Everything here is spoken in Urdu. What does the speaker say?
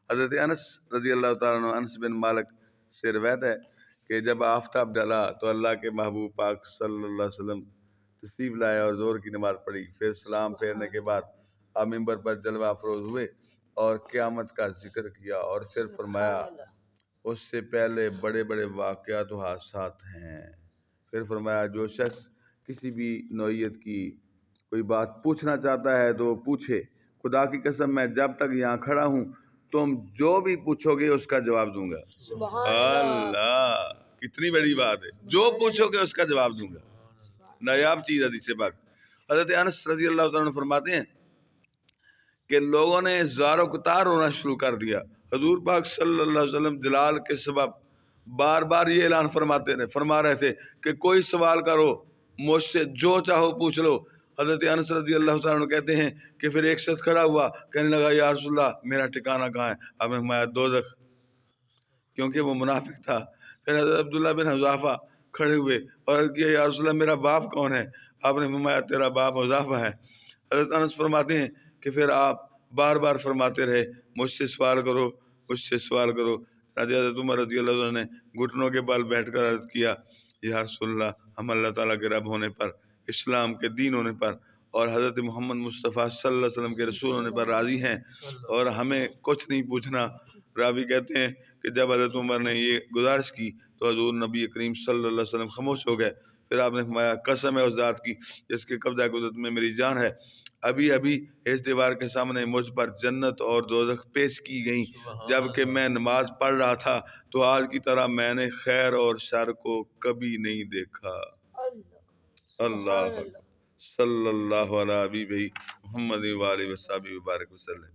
حضرت انس رضی اللہ تعالیٰ عنہ، انس بن مالک سے روایت ہے کہ جب آفتاب ڈلا تو اللہ کے محبوب پاک صلی اللہ علیہ وسلم تشریف لائے اور ظہر کی نماز پڑھی، پھر سلام پھیرنے کے بعد آپ ممبر پر جلوہ افروز ہوئے اور قیامت کا ذکر کیا، اور پھر فرمایا اس سے پہلے بڑے بڑے واقعات و حادثات ہیں۔ پھر فرمایا جو شخص کسی بھی نوعیت کی کوئی بات پوچھنا چاہتا ہے تو پوچھے، خدا کی قسم میں جب تک یہاں کھڑا ہوں تم جو بھی پوچھو گے اس کا جواب دوں گا۔ اللہ کتنی بڑی بات ہے، جو پوچھو گے اس کا جواب دوں گا، نایاب چیز حدیث پاک۔ حضرت انس رضی اللہ تعالیٰ عنہ فرماتے ہیں کہ لوگوں نے زار و قطار ہونا شروع کر دیا۔ حضور پاک صلی اللہ علیہ وسلم جلال کے سبب بار بار یہ اعلان فرما رہے تھے کہ کوئی سوال کرو، مجھ سے جو چاہو پوچھ لو۔ حضرت انس رضی اللہ تعالیٰ عنہ کہتے ہیں کہ پھر ایک شخص کھڑا ہوا، کہنے لگا یا رسول اللہ میرا ٹھکانہ کہاں ہے؟ آپ نے فرمایا دوزخ، کیونکہ وہ منافق تھا۔ پھر حضرت عبداللہ بن حذافہ کھڑے ہوئے اور عرض کیا یا رسول اللہ میرا باپ کون ہے؟ آپ نے فرمایا تیرا باپ حذافہ ہے۔ حضرت انس فرماتے ہیں کہ پھر آپ بار بار فرماتے رہے مجھ سے سوال کرو، مجھ سے سوال کرو۔ حضرت عمر رضی اللہ عنہ نے گھٹنوں کے بل بیٹھ کر عرض کیا یا رسول اللہ ہم اللہ تعالیٰ کے رب ہونے پر، اسلام کے دین ہونے پر اور حضرت محمد مصطفیٰ صلی اللہ علیہ وسلم کے رسول ہونے پر راضی ہیں اور ہمیں کچھ نہیں پوچھنا۔ راوی کہتے ہیں کہ جب حضرت عمر نے یہ گزارش کی تو حضور نبی کریم صلی اللہ علیہ وسلم خاموش ہو گئے۔ پھر آپ نے فرمایا قسم ہے اس ذات کی جس کے قبضہ قدرت میں میری جان ہے، ابھی ابھی اس دیوار کے سامنے مجھ پر جنت اور دوزخ پیش کی گئیں، جبکہ میں نماز پڑھ رہا تھا تو آج کی طرح میں نے خیر اور شر کو کبھی نہیں دیکھا۔ اللہ صلی اللہ علیہ محمد و آلہ وصحبہ وبارک وسلم۔